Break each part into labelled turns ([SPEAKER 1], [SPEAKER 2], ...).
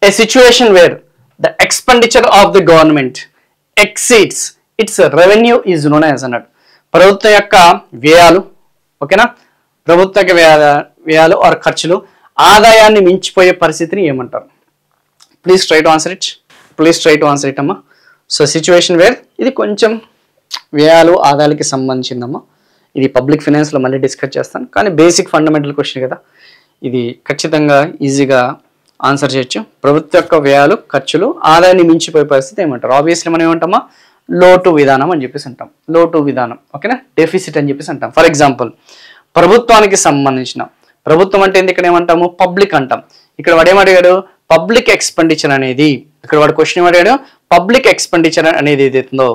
[SPEAKER 1] A situation where the expenditure of the government exceeds its revenue is known as అన్నాడు. ప్రభుత్వం యొక్క వ్యయాలు, ఓకేనా, ప్రభుత్వ యొక్క వ్యయాలు ఆర్ ఖర్చులు ఆదాయాన్ని మించిపోయే పరిస్థితిని ఏమంటారు? Please try to answer it అమ్మా. సో సిచ్యువేషన్ వేర్, ఇది కొంచెం వ్యయాలు ఆదాయాలకి సంబంధించిందమ్మా. ఇది పబ్లిక్ ఫైనాన్స్లో మళ్ళీ డిస్కస్ చేస్తాను, కానీ బేసిక్ ఫండమెంటల్ క్వశ్చన్ కదా, ఇది ఖచ్చితంగా ఈజీగా ఆన్సర్ చేయొచ్చు. ప్రభుత్వ యొక్క వ్యయాలు ఖర్చులు ఆదాయాన్ని మించిపోయే పరిస్థితి ఏమంటారు? ఆబ్వియస్లీ మనం ఏమంటామా, లోటు విధానం అని చెప్పేసి అంటాం. లోటు విధానం, ఓకేనా, డెఫిసిట్ అని చెప్పేసి అంటాం. ఫర్ ఎగ్జాంపుల్ ప్రభుత్వానికి సంబంధించిన, ప్రభుత్వం అంటే ఇక్కడ ఏమంటాము, పబ్లిక్ అంటాం. ఇక్కడ వాడు ఏమడిగాడు, పబ్లిక్ ఎక్స్పెండిచర్ అనేది, ఇక్కడ వాడు క్వశ్చన్ ఏమడిగాడు, పబ్లిక్ ఎక్స్పెండిచర్ అనేది ఏదైతుందో,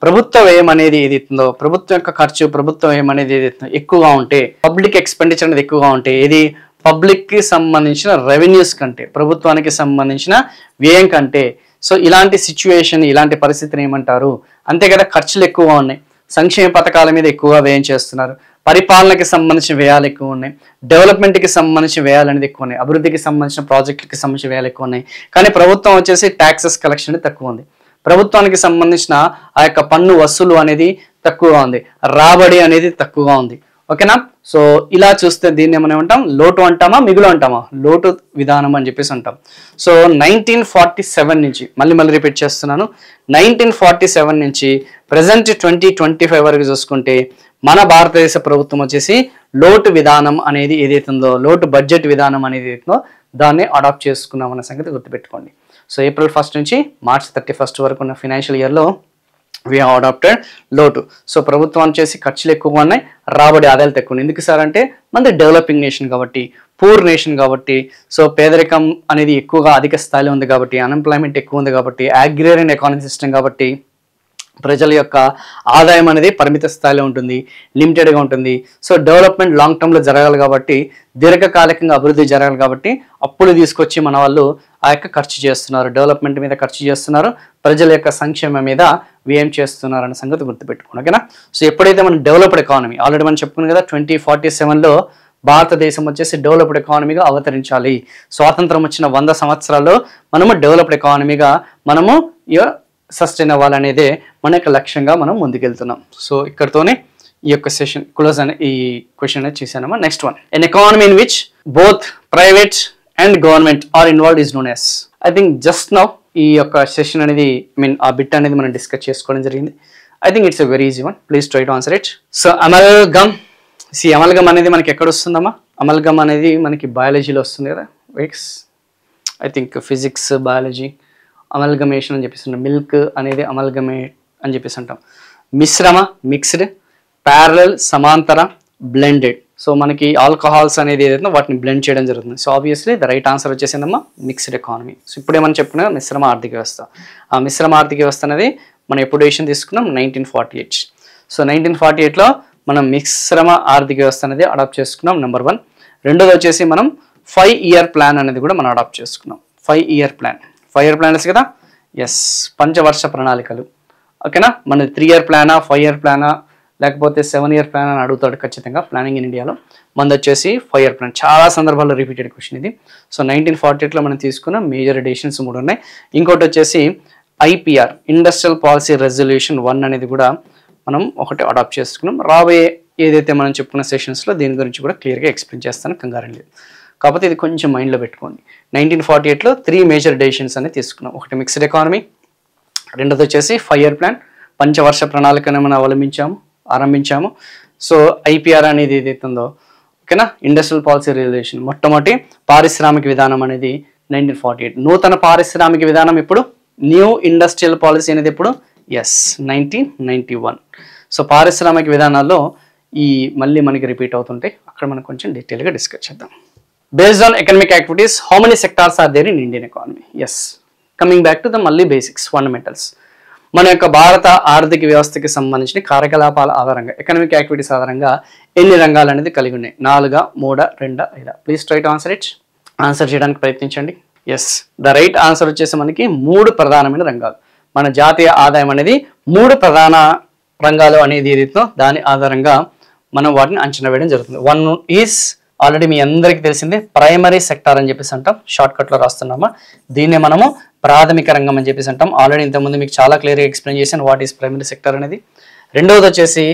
[SPEAKER 1] ప్రభుత్వ వ్యయం అనేది ఏదైతుందో, ప్రభుత్వం యొక్క ఖర్చు, ప్రభుత్వ వ్యయం అనేది ఏదైతుందో ఎక్కువగా ఉంటే, పబ్లిక్ ఎక్స్పెండిచర్ అనేది ఎక్కువగా ఉంటే, ఇది పబ్లిక్ కి సంబంధించిన రెవెన్యూస్ కంటే, ప్రభుత్వానికి సంబంధించిన వ్యయం కంటే, సో ఇలాంటి సిచ్యువేషన్, ఇలాంటి పరిస్థితిని ఏమంటారు? అంతే కదా, ఖర్చులు ఎక్కువగా ఉన్నాయి, సంక్షేమ పథకాల మీద ఎక్కువగా వ్యయం చేస్తున్నారు, పరిపాలనకి సంబంధించిన వ్యయాలు ఎక్కువ ఉన్నాయి, డెవలప్మెంట్కి సంబంధించిన వ్యయాలు అనేది ఎక్కువ ఉన్నాయి, అభివృద్ధికి సంబంధించిన ప్రాజెక్టులకి సంబంధించిన వ్యయాలు ఎక్కువ ఉన్నాయి. కానీ ప్రభుత్వం వచ్చేసి ట్యాక్సెస్ కలెక్షన్ అనేది తక్కువ ఉంది, ప్రభుత్వానికి సంబంధించిన ఆ యొక్క పన్ను వసూలు అనేది తక్కువగా ఉంది, రాబడి అనేది తక్కువగా ఉంది, ఓకేనా. సో ఇలా చూస్తే దీన్ని ఏమంటాం, లోటు అంటామా, మిగులు అంటామా? లోటు విధానం అని చెప్పేసి అంటాం. సో 1947 నుంచి, మళ్ళీ రిపీట్ చేస్తున్నాను, 1947 నుంచి ప్రజెంట్ 2025 వరకు చూసుకుంటే మన భారతదేశ ప్రభుత్వం వచ్చేసి లోటు విధానం అనేది ఏదైతుందో, లోటు బడ్జెట్ విధానం అనేది ఏదైతుందో దాన్ని అడాప్ట్ చేసుకున్నాం అన్న సంగతి గుర్తుపెట్టుకోండి. సో April 1 నుంచి March 31 వరకు ఉన్న ఫైనాన్షియల్ ఇయర్లో we have adopted లోటు. సో ప్రభుత్వం వచ్చేసి ఖర్చులు ఎక్కువగా ఉన్నాయి, రాబడి ఆదాయాలు తక్కువ ఉన్నాయి. ఎందుకు సార్ అంటే మనది డెవలపింగ్ నేషన్ కాబట్టి, పూర్ నేషన్ కాబట్టి, సో పేదరికం అనేది ఎక్కువగా అధిక స్థాయిలో ఉంది కాబట్టి, అన్ఎంప్లాయ్మెంట్ ఎక్కువ ఉంది కాబట్టి, అగ్రేరియన్ ఎకానమీ సిస్టమ్ కాబట్టి ప్రజల యొక్క ఆదాయం అనేది పరిమిత స్థాయిలో ఉంటుంది, లిమిటెడ్గా ఉంటుంది. సో డెవలప్మెంట్ లాంగ్ టర్మ్లో జరగాలి కాబట్టి, దీర్ఘకాలికంగా అభివృద్ధి జరగాలి కాబట్టి అప్పులు తీసుకొచ్చి మన వాళ్ళు ఆ యొక్క ఖర్చు చేస్తున్నారు, డెవలప్మెంట్ మీద ఖర్చు చేస్తున్నారు, ప్రజల యొక్క సంక్షేమం మీద వ్యయం చేస్తున్నారు అనే సంగతి గుర్తుపెట్టుకోండి, ఓకేనా. సో ఎప్పుడైతే మనం డెవలప్డ్ ఎకానమీ, ఆల్రెడీ మనం చెప్పుకున్నాం కదా, 2047లో భారతదేశం వచ్చేసి డెవలప్డ్ ఎకానమీగా అవతరించాలి. స్వాతంత్రం వచ్చిన 100 సంవత్సరాల్లో మనము డెవలప్డ్ ఎకానమీగా మనము సస్టైన్ అవ్వాలనేదే మన యొక్క లక్ష్యంగా మనం ముందుకెళ్తున్నాం. సో ఇక్కడతోనే ఈ యొక్క సెషన్ క్లోజ్ అనే ఈ క్వశ్చన్ అనేది చేశానమ్మా. Next one, an economy in which both private and government are involved is known as. I think just now ఈ యొక్క సెషన్ అనేది, ఆ బిట్ అనేది మనం డిస్కస్ చేసుకోవడం జరిగింది. I think it's a very easy one, please try to answer it. So amalgam, amalgam అనేది మనకి ఎక్కడ వస్తుందమ్మా? అమల్గమ్ అనేది మనకి బయాలజీలో వస్తుంది కదా, ఐ థింక్ ఫిజిక్స్, బయాలజీ, అమల్గమేషన్ అని చెప్పేసి అంటాం. మిల్క్ అనేది అమల్గమేట్ అని చెప్పేసి అంటాం. మిశ్రమ, మిక్స్డ్, ప్యారలల్, సమాంతర, బ్లెండెడ్. సో మనకి ఆల్కహాల్స్ అనేది ఏదైతే వాటిని బ్లెండ్ చేయడం జరుగుతుంది. So obviously the right answer వచ్చేసిందమ్మా మిక్స్డ్ ఎకానమీ. సో ఇప్పుడేమని చెప్పుకున్నా, మిశ్రమ ఆర్థిక వ్యవస్థ. ఆ మిశ్రమ ఆర్థిక వ్యవస్థ అనేది మనం ఎప్పుడు డెసిషన్ తీసుకున్నాం? 1948. సో 1948లో మనం మిశ్రమ ఆర్థిక వ్యవస్థ అనేది అడాప్ట్ చేసుకున్నాం, నెంబర్ 1. రెండోది వచ్చేసి మనం 5-year ప్లాన్ అనేది కూడా మనం అడాప్ట్ చేసుకున్నాం. 5-year ప్లాన్, 5-year ప్లాన్స్ కదా, ఎస్, పంచవర్ష ప్రణాళికలు, ఓకేనా. మన 3-year ప్లానా, 5-year ప్లానా, లేకపోతే 7-year ప్లాన్ అని అడుగుతాడు ఖచ్చితంగా ప్లానింగ్ ఇన్ ఇండియాలో. మనది వచ్చేసి 5-year ప్లాన్. చాలా సందర్భాల్లో రిపీటెడ్ క్వశ్చన్ ఇది. సో 1948లో మనం తీసుకున్న మేజర్ డెసిషన్స్ 3 ఉన్నాయి. ఇంకోటి వచ్చేసి IPR, ఇండస్ట్రియల్ పాలసీ రెజల్యూషన్ 1 అనేది కూడా మనం ఒకటి అడాప్ట్ చేసుకున్నాం. రాబోయే ఏదైతే మనం చెప్పుకున్న సెషన్స్లో దీని గురించి కూడా క్లియర్గా ఎక్స్ప్లెయిన్ చేస్తాను, కంగారం లేదు. కాకపోతే ఇది కొంచెం మైండ్లో పెట్టుకోండి. 1948లో 3 మేజర్ డెసిషన్స్ అనేది తీసుకున్నాం. ఒకటి మిక్స్డ్ ఎకానమీ, రెండోది వచ్చేసి 5-year ప్లాన్, పంచవర్ష ప్రణాళికను మనం ఆరంభించాము. సో IPR అనేది ఏదైతుందో, ఓకేనా, ఇండస్ట్రియల్ పాలసీ రెజల్యూషన్. మొట్టమొదటి పారిశ్రామిక విధానం అనేది 1948. నూతన పారిశ్రామిక విధానం ఇప్పుడు న్యూ ఇండస్ట్రియల్ పాలసీ అనేది ఇప్పుడు 1991. సో పారిశ్రామిక విధానాల్లో ఈ మళ్ళీ మనకి రిపీట్ అవుతుంటాయి, అక్కడ మనం కొంచెం డీటెయిల్గా డిస్కస్ చేద్దాం. Based on economic activities, how many sectors are there in Indian economy? Yes, coming back to the మళ్ళీ బేసిక్స్, ఫండమెంటల్స్. మన యొక్క భారత ఆర్థిక వ్యవస్థకి సంబంధించిన కార్యకలాపాల ఆధారంగా, ఎకనామిక్ యాక్టివిటీస్ ఆధారంగా ఎన్ని రంగాలు అనేది కలిగి ఉన్నాయి? 4, 3, 2, 5. Please try to answer it. Answer చేయడానికి ప్రయత్నించండి. ఎస్, ద రైట్ ఆన్సర్ వచ్చేసి మనకి 3 ప్రధానమైన రంగాలు. మన జాతీయ ఆదాయం అనేది 3 ప్రధాన రంగాలు అనేది ఏదైతే దాని ఆధారంగా మనం వాటిని అంచనా వేయడం జరుగుతుంది. 1 ఈజ్ ఆల్రెడీ మీ అందరికీ తెలిసిందే ప్రైమరీ సెక్టార్ అని చెప్పేసి అంటాం, షార్ట్ కట్లో రాస్తున్నామా. దీన్నే మనము ప్రాథమిక రంగం అని చెప్పేసి అంటాం. ఆల్రెడీ ఇంతకుముందు మీకు చాలా క్లియర్గా ఎక్స్ప్లెయిన్ చేశాను వాట్ ఈస్ ప్రైమరీ సెక్టార్ అనేది. రెండవది వచ్చేసి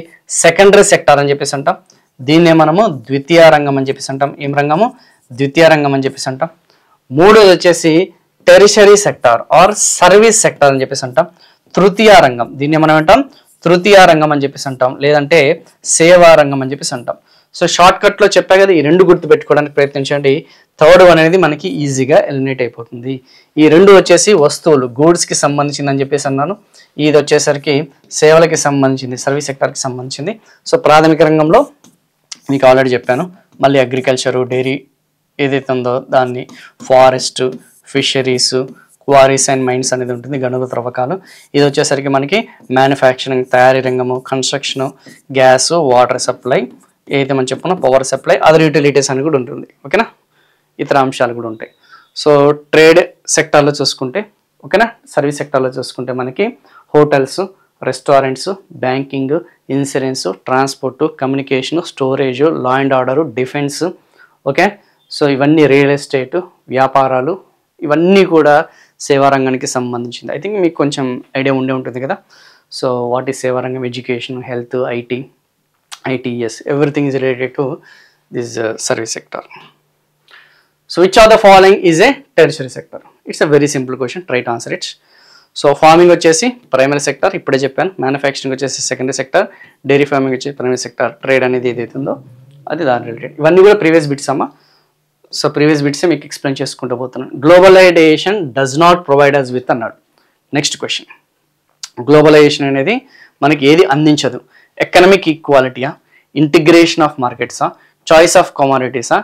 [SPEAKER 1] సెకండరీ సెక్టార్ అని చెప్పేసి అంటాం. దీన్నే మనము ద్వితీయ రంగం అని చెప్పేసి అంటాం. ఏం రంగము? ద్వితీయ రంగం అని చెప్పేసి అంటాం. మూడోది వచ్చేసి tertiary sector or service sector అని చెప్పేసి అంటాం. తృతీయ రంగం, దీన్ని మనం అంటాం తృతీయ రంగం అని చెప్పేసి అంటాం, లేదంటే సేవా రంగం అని చెప్పేసి అంటాం. సో షార్ట్ కట్ లో చెప్పా కదా, ఈ రెండు గుర్తు పెట్టుకోవడానికి ప్రయత్నించండి. థర్డ్ వన్ అనేది మనకి ఈజీగా ఎలిమినేట్ అయిపోతుంది. ఈ రెండు వచ్చేసి వస్తువులు, గూడ్స్ కి సంబంధించింది అని చెప్పేసి అన్నాను. ఇది వచ్చేసరికి సేవలకి సంబంధించింది, సర్వీస్ సెక్టార్కి సంబంధించింది. సో ప్రాథమిక రంగంలో మీకు ఆల్రెడీ చెప్పాను. మళ్ళీ అగ్రికల్చరు, డైరీ ఏదైతే ఉందో దాన్ని, forest, fisheries, quarries and mines అనేది ఉంటుంది, గనుల త్రవ్వకాలు. ఇది వచ్చేసరికి మనకి మ్యానుఫ్యాక్చరింగ్, తయారీ రంగము, కన్స్ట్రక్షన్, గ్యాస్, వాటర్ సప్లై, ఏదైతే మనం చెప్పుకున్నా పవర్ సప్లై, అదర్ యూటిలిటీస్ అని కూడా ఉంటుంది. ఓకేనా, ఇతర అంశాలు కూడా ఉంటాయి. సో ట్రేడ్ సెక్టార్లో చూసుకుంటే, ఓకేనా, సర్వీస్ సెక్టార్లో చూసుకుంటే మనకి hotels, restaurants, banking, insurance, transport, communication, storage, law and order, defence. Okay, so ఇవన్నీ రియల్ ఎస్టేట్, వ్యాపారాలు, ఇవన్నీ కూడా సేవా రంగానికి సంబంధించింది. ఐ థింక్ మీకు కొంచెం ఐడియా ఉండే ఉంటుంది కదా. సో వాట్ ఈస్ సేవా రంగం? Education, health, ITES, everything is related to this service sector. So which of the following is a tertiary sector? It's a very simple question, try to answer it. So farming వచ్చేసి primary sector, ఇప్పుడే చెప్పాను. Manufacturing వచ్చేసి secondary sector, dairy farming వచ్చేసి primary sector, trade అనేది ఏదైతే ఉందో అది దాని రిలేటెడ్. ఇవన్నీ కూడా ప్రీవియస్ బిట్స్ అమ్మా. సో ప్రీవియస్ బిట్సే మీకు ఎక్స్ప్లెయిన్ చేసుకుంటూ పోతున్నాను. Globalisation does not provide us with అన్నాడు. నెక్స్ట్ క్వశ్చన్, గ్లోబలైజేషన్ అనేది మనకి ఏది అందించదు? ఎకనమిక్ ఈక్వాలిటీయా, ఇంటిగ్రేషన్ ఆఫ్ మార్కెట్సా, చాయిస్ ఆఫ్ కమోడిటీసా,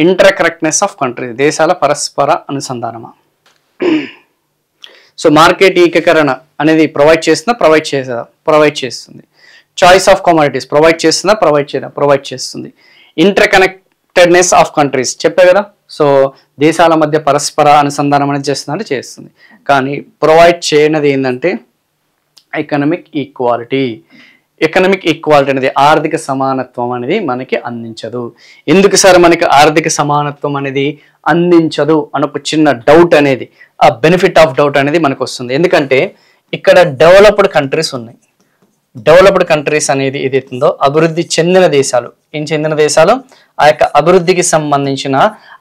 [SPEAKER 1] ఇంటర్ కరెక్ట్నెస్ ఆఫ్ కంట్రీస్, దేశాల పరస్పర అనుసంధానమా? సో మార్కెట్ ఏకీకరణ అనేది ప్రొవైడ్ చేస్తుంది. చాయిస్ ఆఫ్ కమోడిటీస్ ప్రొవైడ్ చేస్తుంది. ఇంటర్ కనెక్టెడ్నెస్ ఆఫ్ కంట్రీస్ చెప్పే కదా. సో దేశాల మధ్య పరస్పర అనుసంధానం అనేది చేస్తుంది. కానీ ప్రొవైడ్ చేయనది ఏంటంటే ఎకనమిక్ ఈక్వాలిటీ. ఎకనమిక్ ఈక్వాలిటీ అనేది, ఆర్థిక సమానత్వం అనేది మనకి అందించదు. ఎందుకు సార్ మనకి ఆర్థిక సమానత్వం అనేది అందించదు అని ఒక చిన్న డౌట్ అనేది, ఆ బెనిఫిట్ ఆఫ్ డౌట్ అనేది మనకు వస్తుంది. ఎందుకంటే ఇక్కడ డెవలప్డ్ కంట్రీస్ ఉన్నాయి. డెవలప్డ్ కంట్రీస్ అనేది ఏదైతుందో అభివృద్ధి చెందిన దేశాలు, ఆ యొక్క అభివృద్ధికి సంబంధించిన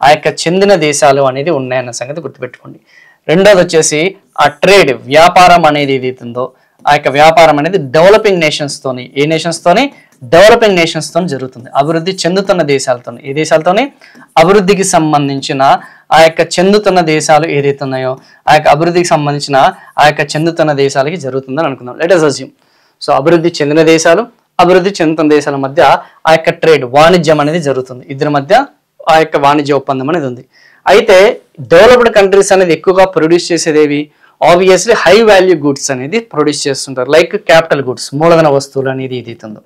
[SPEAKER 1] ఆ యొక్క చెందిన దేశాలు అనేది ఉన్నాయన్న సంగతి గుర్తుపెట్టుకోండి. రెండోది వచ్చేసి ఆ ట్రేడ్, వ్యాపారం అనేది ఏదైతుందో ఆ యొక్క వ్యాపారం అనేది డెవలపింగ్ నేషన్స్తోని, ఏ నేషన్స్తోని? డెవలపింగ్ నేషన్స్తోని జరుగుతుంది. అభివృద్ధి చెందుతున్న దేశాలతోని, ఏ దేశాలతోని? అభివృద్ధికి సంబంధించిన ఆ యొక్క చెందుతున్న దేశాలు ఏదైతే ఉన్నాయో ఆ యొక్క అభివృద్ధికి సంబంధించిన ఆ యొక్క చెందుతున్న దేశాలకి జరుగుతుందని అనుకుందాం. Let us assume. సో అభివృద్ధి చెందిన దేశాలు, అభివృద్ధి చెందుతున్న దేశాల మధ్య ఆ యొక్క ట్రేడ్, వాణిజ్యం అనేది జరుగుతుంది. ఇద్దరి మధ్య ఆ యొక్క వాణిజ్య ఒప్పందం అనేది ఉంది. అయితే డెవలప్డ్ కంట్రీస్ అనేది ఎక్కువగా ప్రొడ్యూస్ చేసేదేవి? ఆబ్వియస్లీ హై వాల్యూ గుడ్స్ అనేది ప్రొడ్యూస్ చేస్తుంటారు. లైక్ క్యాపిటల్ గుడ్స్, మూలధన వస్తువులు అనేది ఏదైతుందో,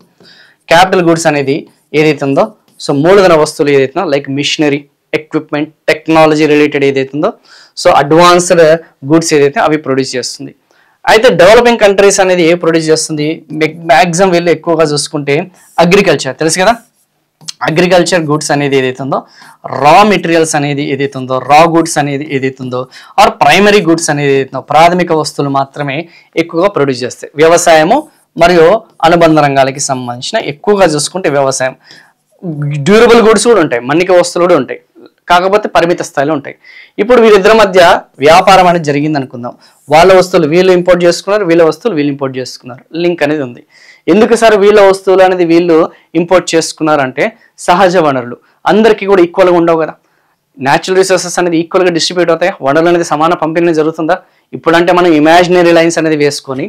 [SPEAKER 1] క్యాపిటల్ గుడ్స్ అనేది ఏదైతుందో, సో మూలధన వస్తువులు ఏదైతుందో like machinery, equipment, technology related ఏదైతుందో, సో అడ్వాన్స్డ్ గుడ్స్ ఏదైతే అవి ప్రొడ్యూస్ చేస్తుంది. అయితే డెవలపింగ్ కంట్రీస్ అనేది ఏ ప్రొడ్యూస్ చేస్తుంది? మ్యాక్సిమం వీళ్ళు ఎక్కువగా చూసుకుంటే అగ్రికల్చర్, తెలుసు కదా. అగ్రికల్చర్ గుడ్స్ అనేది ఏదైతుందో, రా మెటీరియల్స్ అనేది ఏదైతుందో, రా గుడ్స్ అనేది ఏదైతుందో, ఆర్ ప్రైమరీ గుడ్స్ అనేది ఏదైతుందో, ప్రాథమిక వస్తువులు మాత్రమే ఎక్కువగా ప్రొడ్యూస్ చేస్తాయి. వ్యవసాయము మరియు అనుబంధ రంగాలకి సంబంధించిన ఎక్కువగా చూసుకుంటే వ్యవసాయం. డ్యూరబుల్ గుడ్స్ కూడా ఉంటాయి, మన్నిక వస్తువులు కూడా ఉంటాయి, కాకపోతే పరిమిత స్థాయిలో ఉంటాయి. ఇప్పుడు వీళ్ళిద్దరి మధ్య వ్యాపారం అనేది జరిగింది అనుకుందాం. వాళ్ళ వస్తువులు వీళ్ళు ఇంపోర్ట్ చేసుకున్నారు, వీళ్ళ వస్తువులు వీళ్ళు ఇంపోర్ట్ చేసుకున్నారు. లింక్ అనేది ఉంది. ఎందుకు సార్ వీళ్ళ వస్తువులు అనేది వీళ్ళు ఇంపోర్ట్ చేసుకున్నారంటే సహజ వనరులు అందరికీ కూడా ఈక్వల్గా ఉండవు కదా. న్యాచురల్ రిసోర్సెస్ అనేది ఈక్వల్గా డిస్ట్రిబ్యూట్ అవుతాయి. వనరులు అనేది సమాన పంపిణీ జరుగుతుందా? ఇప్పుడంటే మనం ఇమాజినరీ లైన్స్ అనేది వేసుకొని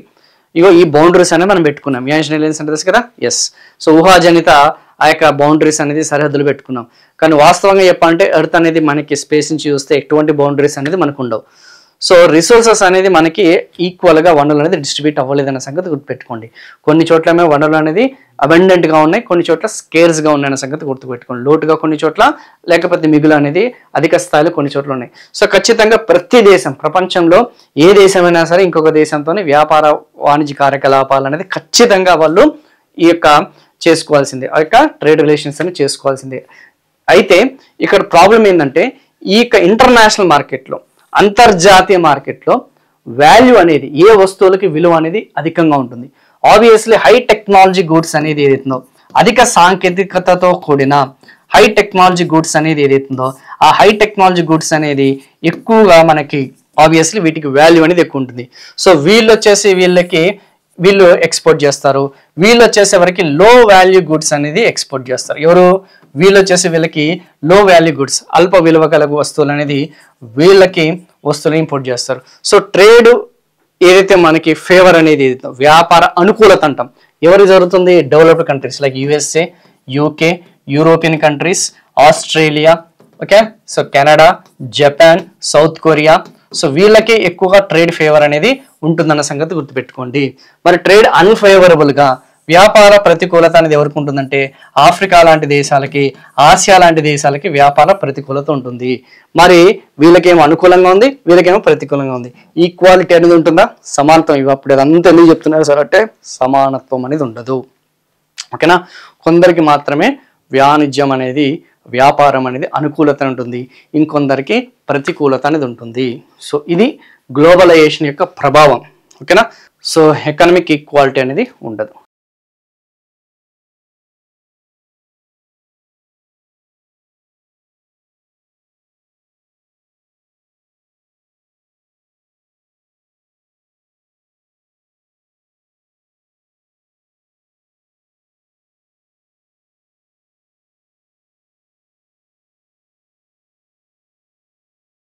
[SPEAKER 1] ఇగో ఈ బౌండరీస్ అనేది మనం పెట్టుకున్నాం. ఇమాజినరీ లైన్స్ అంటే తెలుసు కదా. ఎస్, సో ఊహాజనిత ఆ యొక్క బౌండరీస్ అనేది సరిహద్దులు పెట్టుకున్నాం. కానీ వాస్తవంగా చెప్పాలంటే ఎర్త్ అనేది మనకి స్పేస్ నుంచి చూస్తే ఎటువంటి బౌండరీస్ అనేది మనకు ఉండవు. సో రిసోర్సెస్ అనేది మనకి ఈక్వల్గా వనరులు అనేది డిస్ట్రిబ్యూట్ అవ్వలేదన్న సంగతి గుర్తుపెట్టుకోండి. కొన్ని చోట్ల వనరులు అనేది అబండెంట్గా ఉన్నాయి, కొన్ని చోట్ల స్కేర్స్గా ఉన్నాయన్న సంగతి గుర్తుపెట్టుకోండి. లోటుగా కొన్ని చోట్ల, లేకపోతే మిగులు అనేది అధిక స్థాయిలో కొన్ని చోట్ల ఉన్నాయి. సో ఖచ్చితంగా ప్రతి దేశం, ప్రపంచంలో ఏ దేశమైనా సరే ఇంకొక దేశంతో వ్యాపార వాణిజ్య కార్యకలాపాలు అనేది ఖచ్చితంగా వాళ్ళు ఈ యొక్క చేసుకోవాల్సిందే, ఆ యొక్క ట్రేడ్ రిలేషన్స్ అని చేసుకోవాల్సిందే. అయితే ఇక్కడ ప్రాబ్లం ఏంటంటే ఈ ఇంటర్నేషనల్ మార్కెట్లో, అంతర్జాతీయ మార్కెట్లో వాల్యూ అనేది, ఏ వస్తువులకి విలువ అనేది అధికంగా ఉంటుంది. ఆబ్వియస్లీ హై టెక్నాలజీ గూడ్స్ అనేది ఏదైతుందో, అధిక సాంకేతికతతో కూడిన హై టెక్నాలజీ గూడ్స్ అనేది ఏదైతుందో, ఆ హై టెక్నాలజీ గూడ్స్ అనేది ఎక్కువగా మనకి ఆబ్వియస్లీ వీటికి వాల్యూ అనేది ఎక్కువ ఉంటుంది. సో వీళ్ళు ఎక్స్పోర్ట్ చేస్తారు. వీళ్ళు వచ్చేసేవరకు లో వాల్యూ గుడ్స్ అనేది ఎక్స్పోర్ట్ చేస్తారు. ఎవరు? వీళ్ళు వచ్చేసి వీళ్ళకి లో వాల్యూ గుడ్స్, అల్ప విలువ కల వస్తువులు అనేది వీళ్ళకి వస్తువులు ఇంపోర్ట్ చేస్తారు. సో ట్రేడ్ ఏదైతే మనకి ఫేవర్ అనేది ఏదైతే వ్యాపార అనుకూలత అంటాం, ఎవరు జరుగుతుంది? Developed countries like USA, UK, European countries, Australia, okay, so Canada, Japan, south Korea. So వీళ్ళకి ఎక్కువగా ట్రేడ్ ఫేవర్ అనేది ఉంటుందన్న సంగతి గుర్తుపెట్టుకోండి. మరి ట్రేడ్ అన్ఫేవరబుల్గా, వ్యాపార ప్రతికూలత అనేది ఎవరికి ఉంటుందంటే ఆఫ్రికా లాంటి దేశాలకి, ఆసియా లాంటి దేశాలకి వ్యాపార ప్రతికూలత ఉంటుంది. మరి వీళ్ళకేమో అనుకూలంగా ఉంది, వీళ్ళకేమో ప్రతికూలంగా ఉంది. ఈక్వాలిటీ అనేది ఉంటుందా? సమానత్వం. ఇవి అప్పుడు అదంతా ఎందుకు చెప్తున్నారు సార్ అంటే సమానత్వం అనేది ఉండదు. ఓకేనా? కొందరికి మాత్రమే వాణిజ్యం అనేది, వ్యాపారం అనేది అనుకూలత ఉంటుంది, ఇంకొందరికి ప్రతికూలత అనేది ఉంటుంది. సో ఇది గ్లోబలైజేషన్ యొక్క ప్రభావం. ఓకేనా? సో ఎకనామిక్ ఈక్వాలిటీ అనేది ఉండదు.